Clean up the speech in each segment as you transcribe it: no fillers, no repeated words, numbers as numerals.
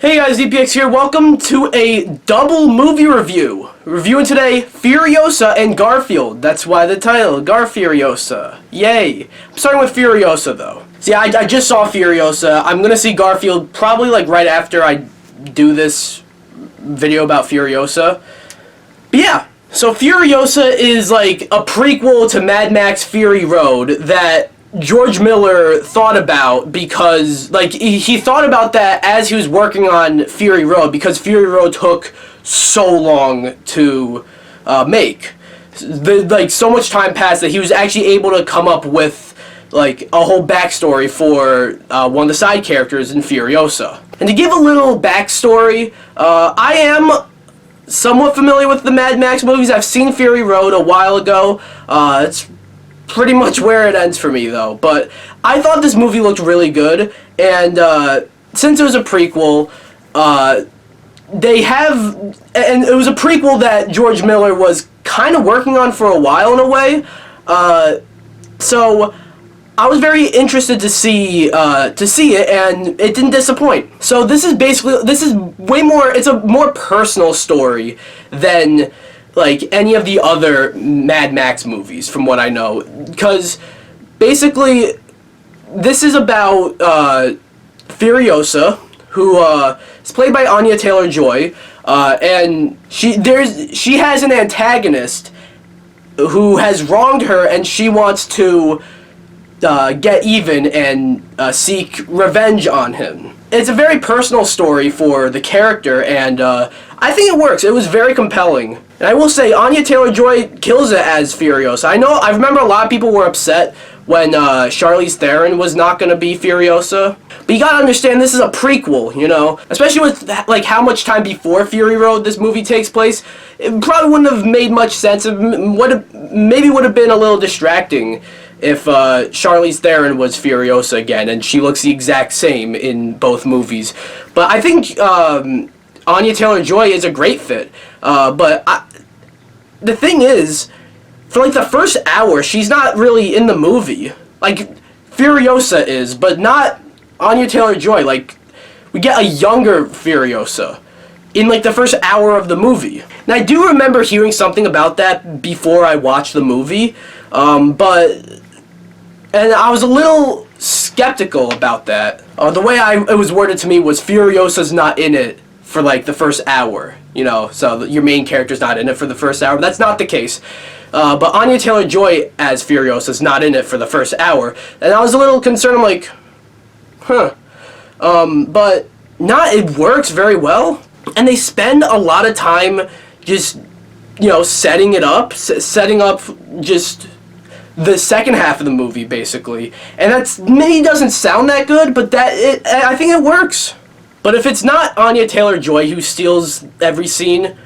Hey guys, DPX here. Welcome to a double movie review. Reviewing today Furiosa and Garfield. That's why the title, Garfuriosa. Yay. I'm starting with Furiosa though. See, I just saw Furiosa. I'm gonna see Garfield probably like right after I do this video about Furiosa. But yeah, so Furiosa is like a prequel to Mad Max Fury Road that George Miller thought about because, like, he thought about that as he was working on Fury Road because Fury Road took so long to make. So much time passed that he was actually able to come up with, like, a whole backstory for one of the side characters in Furiosa. And to give a little backstory, I am somewhat familiar with the Mad Max movies. I've seen Fury Road a while ago. It's pretty much where it ends for me though, but I thought this movie looked really good, and since it was a prequel, and it was a prequel that George Miller was kind of working on for a while in a way, so I was very interested to see it, and it didn't disappoint. So this is way more, it's a more personal story than like any of the other Mad Max movies, from what I know, because basically this is about Furiosa, who is played by Anya Taylor-Joy, and she has an antagonist who has wronged her, and she wants to get even and seek revenge on him. It's a very personal story for the character, and I think it works. It was very compelling. And I will say, Anya Taylor-Joy kills it as Furiosa. I remember a lot of people were upset when Charlize Theron was not going to be Furiosa. But you gotta understand, this is a prequel, you know? Especially with, like, how much time before Fury Road this movie takes place. It probably wouldn't have made much sense. It maybe would have been a little distracting if Charlize Theron was Furiosa again, and she looks the exact same in both movies. But I think Anya Taylor-Joy is a great fit. The thing is, for like the first hour, she's not really in the movie. Like, Furiosa is, but not Anya Taylor-Joy. Like, we get a younger Furiosa in like the first hour of the movie. And I do remember hearing something about that before I watched the movie, and I was a little skeptical about that. The way it was worded to me was Furiosa's not in it for like the first hour, you know, so your main character's not in it for the first hour. That's not the case. But Anya Taylor-Joy as Furiosa's not in it for the first hour, and I was a little concerned. I'm like, but it works very well, and they spend a lot of time just, you know, setting up just the second half of the movie, basically. And that's maybe doesn't sound that good, but I think it works. But if it's not Anya Taylor-Joy who steals every scene,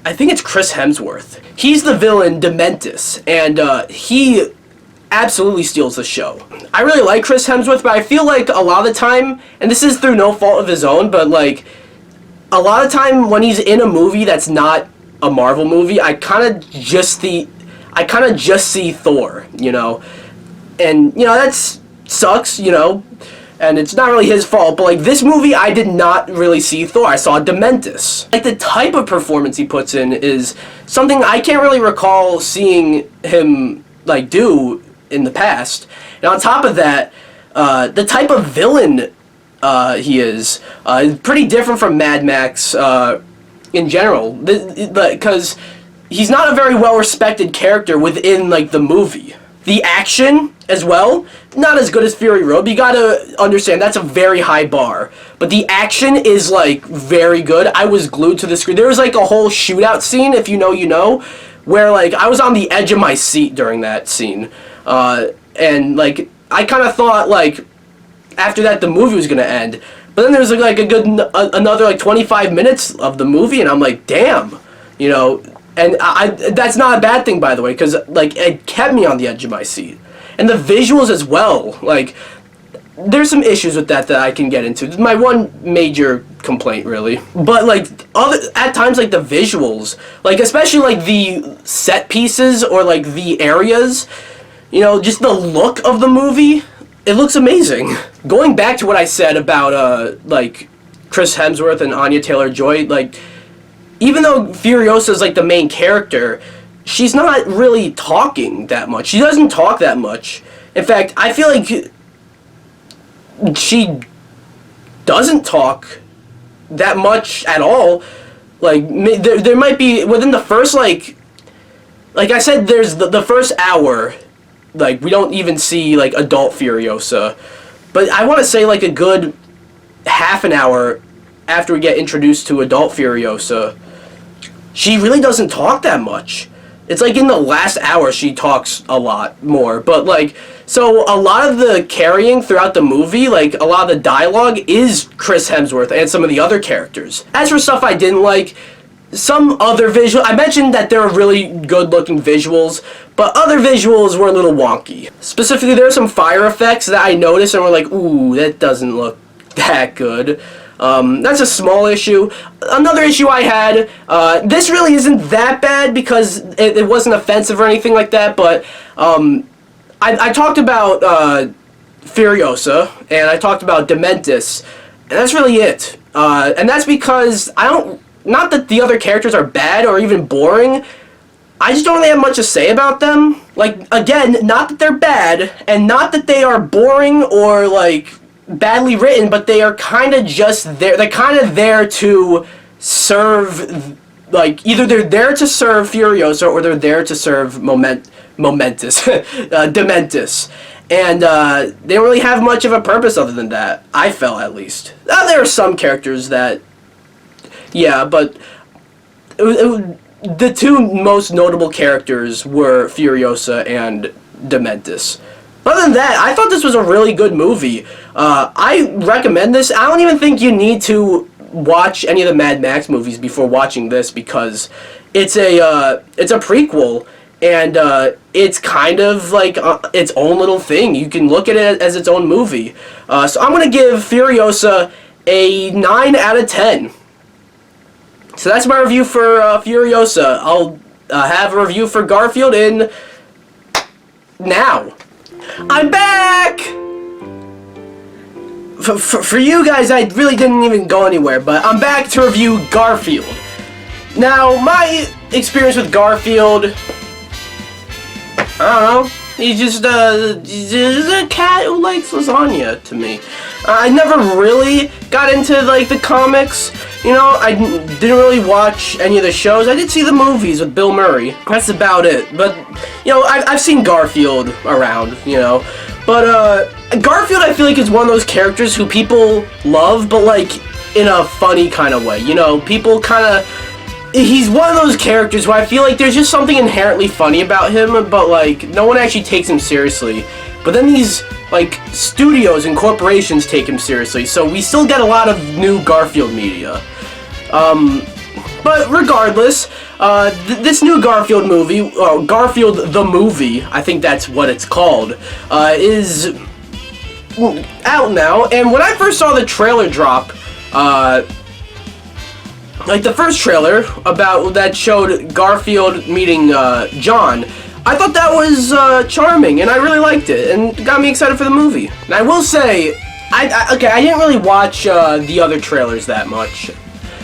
I think it's Chris Hemsworth. He's the villain, Dementis, and he absolutely steals the show. I really like Chris Hemsworth, but I feel like a lot of the time, and this is through no fault of his own, but like a lot of time when he's in a movie that's not a Marvel movie, I kind of just see Thor, you know, and, you know, that sucks, you know, and it's not really his fault, but, like, this movie, I did not really see Thor. I saw Dementis. Like, the type of performance he puts in is something I can't really recall seeing him, like, do in the past. And on top of that, the type of villain he is pretty different from Mad Max in general, because he's not a very well-respected character within, like, the movie. The action, as well, not as good as Fury Road, but you gotta understand, that's a very high bar. But the action is, like, very good. I was glued to the screen. There was, like, a whole shootout scene, if you know, you know, where, like, I was on the edge of my seat during that scene. And, like, I kind of thought, like, after that the movie was gonna end. But then there was, like, another, like, 25 minutes of the movie, and I'm like, damn, you know. And that's not a bad thing, by the way, because, like, it kept me on the edge of my seat. And the visuals as well, like, there's some issues with that I can get into. My one major complaint, really. But, like, at times, like, the visuals, like, especially, like, the set pieces or, like, the areas, you know, just the look of the movie, it looks amazing. Going back to what I said about, like, Chris Hemsworth and Anya Taylor-Joy, like, even though Furiosa is, like, the main character, she's not really talking that much. She doesn't talk that much. In fact, I feel like she doesn't talk that much at all. Like, there might be, within the first, like I said, there's the first hour, like, we don't even see, like, adult Furiosa. But I want to say, like, a good half an hour after we get introduced to adult Furiosa, she really doesn't talk that much. It's like in the last hour she talks a lot more. But, like, so a lot of the carrying throughout the movie, like, a lot of the dialogue is Chris Hemsworth and some of the other characters. As for stuff I didn't like, some other visual, I mentioned that there are really good looking visuals, but other visuals were a little wonky. Specifically, there are some fire effects that I noticed and were like, ooh, that doesn't look that good. That's a small issue. Another issue I had, this really isn't that bad because it wasn't offensive or anything like that, but I talked about Furiosa, and I talked about Dementis, and that's really it. And that's because not that the other characters are bad or even boring, I just don't really have much to say about them. Like, again, not that they're bad, and not that they are boring or, like, badly written, but they are kind of just there. They're kind of there to serve, like, either they're there to serve Furiosa or they're there to serve Dementis. And they don't really have much of a purpose other than that, I felt, at least. There are some characters that, yeah, but the two most notable characters were Furiosa and Dementis. Other than that, I thought this was a really good movie. I recommend this. I don't even think you need to watch any of the Mad Max movies before watching this because it's a prequel, and it's kind of like its own little thing. You can look at it as its own movie. So I'm going to give Furiosa a 9 out of 10. So that's my review for Furiosa. I'll have a review for Garfield in now. I'm back! For you guys, I really didn't even go anywhere, but I'm back to review Garfield. Now, my experience with Garfield, I don't know, he's just a cat who likes lasagna to me. I never really got into, like, the comics, you know, I didn't really watch any of the shows. I did see the movies with Bill Murray. That's about it, but, you know, I've seen Garfield around, you know, but, Garfield, I feel like, is one of those characters who people love, but, like, in a funny kind of way, you know, people kind of, he's one of those characters who I feel like there's just something inherently funny about him, but, like, no one actually takes him seriously. But then these, like, studios and corporations take him seriously, so we still get a lot of new Garfield media. But regardless, this new Garfield movie, Garfield the Movie, I think that's what it's called, is out now, and when I first saw the trailer drop, like the first trailer about that showed Garfield meeting John, I thought that was charming, and I really liked it, and got me excited for the movie. And I will say, I didn't really watch the other trailers that much,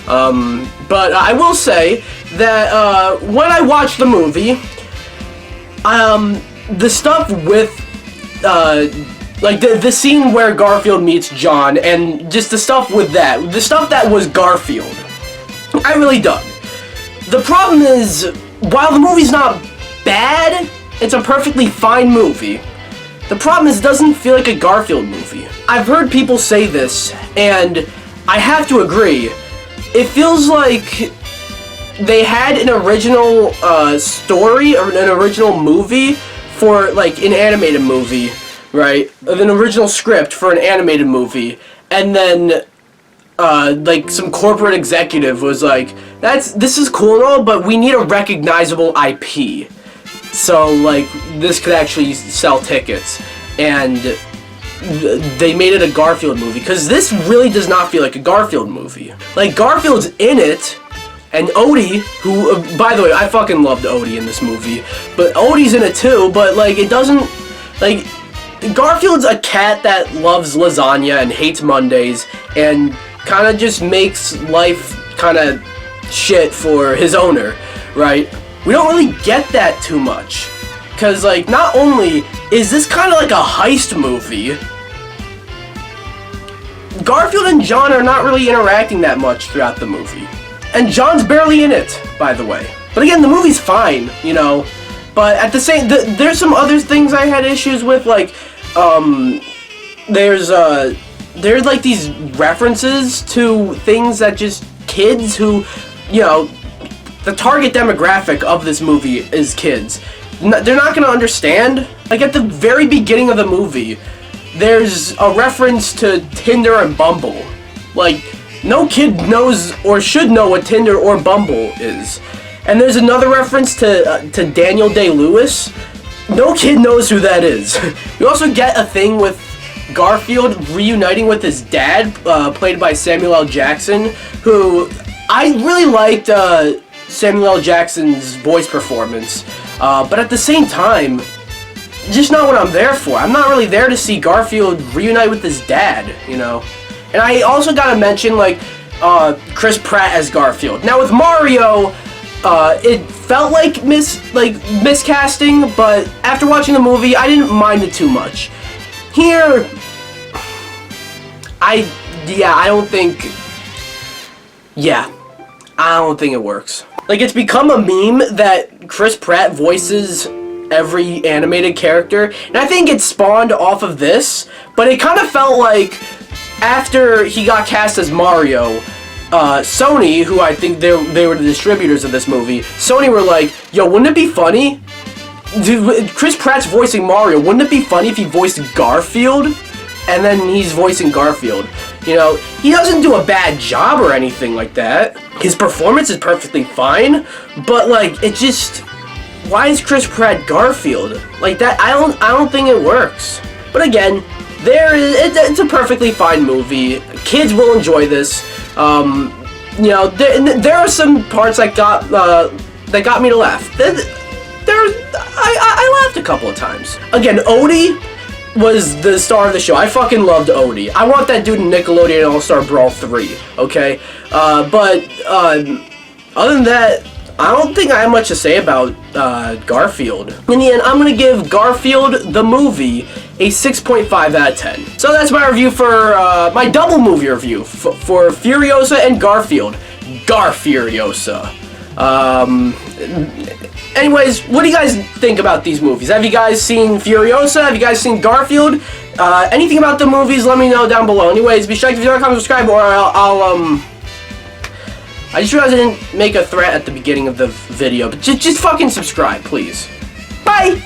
but I will say that when I watched the movie, the stuff with like the scene where Garfield meets John, and just the stuff with that, the stuff that was Garfield, I really dug. The problem is, while the movie's not bad, it's a perfectly fine movie. The problem is, it doesn't feel like a Garfield movie. I've heard people say this, and I have to agree. It feels like they had an original story, or an original movie for, like, an animated movie, right? An original script for an animated movie, and then like, some corporate executive was like, this is cool and all, but we need a recognizable IP. So, like, this could actually sell tickets. And they made it a Garfield movie, because this really does not feel like a Garfield movie. Like, Garfield's in it, and Odie, who, by the way, I fucking loved Odie in this movie, but Odie's in it too, but, like, it doesn't, like, Garfield's a cat that loves lasagna and hates Mondays, and kind of just makes life kind of shit for his owner, right? We don't really get that too much. Because, like, not only is this kind of like a heist movie, Garfield and John are not really interacting that much throughout the movie. And John's barely in it, by the way. But again, the movie's fine, you know. But at the same, there's some other things I had issues with, like, there's like these references to things that just kids who, you know, the target demographic of this movie is kids. They're not gonna understand. Like, at the very beginning of the movie, there's a reference to Tinder and Bumble. Like, no kid knows or should know what Tinder or Bumble is. And there's another reference to Daniel Day-Lewis. No kid knows who that is. You also get a thing with Garfield reuniting with his dad, played by Samuel L. Jackson, who I really liked Samuel L. Jackson's voice performance. But at the same time, just not what I'm there for. I'm not really there to see Garfield reunite with his dad, you know? And I also gotta mention, like, Chris Pratt as Garfield. Now, with Mario, it felt like miscasting, but after watching the movie, I didn't mind it too much. Here, I don't think it works. Like, it's become a meme that Chris Pratt voices every animated character, and I think it spawned off of this, but it kind of felt like after he got cast as Mario, Sony, who I think they were the distributors of this movie, Sony were like, yo, wouldn't it be funny? Dude, Chris Pratt's voicing Mario, wouldn't it be funny if he voiced Garfield? And then he's voicing Garfield. You know, he doesn't do a bad job or anything like that. His performance is perfectly fine, but like, it just, why is Chris Pratt Garfield? Like that, I don't think it works. But again, it's a perfectly fine movie. Kids will enjoy this. You know, there are some parts that got me to laugh. I laughed a couple of times. Again, Odie was the star of the show. I fucking loved Odie. I want that dude in Nickelodeon All-Star Brawl 3, okay? But other than that, I don't think I have much to say about Garfield. In the end, I'm gonna give Garfield the movie a 6.5 out of 10. So that's my review for my double movie review for Furiosa and Garfield. Garfuriosa. Anyways, what do you guys think about these movies? Have you guys seen Furiosa? Have you guys seen Garfield? Anything about the movies, let me know down below. Anyways, be sure to comment, subscribe, or I just realized I didn't make a threat at the beginning of the video, but just fucking subscribe, please. Bye!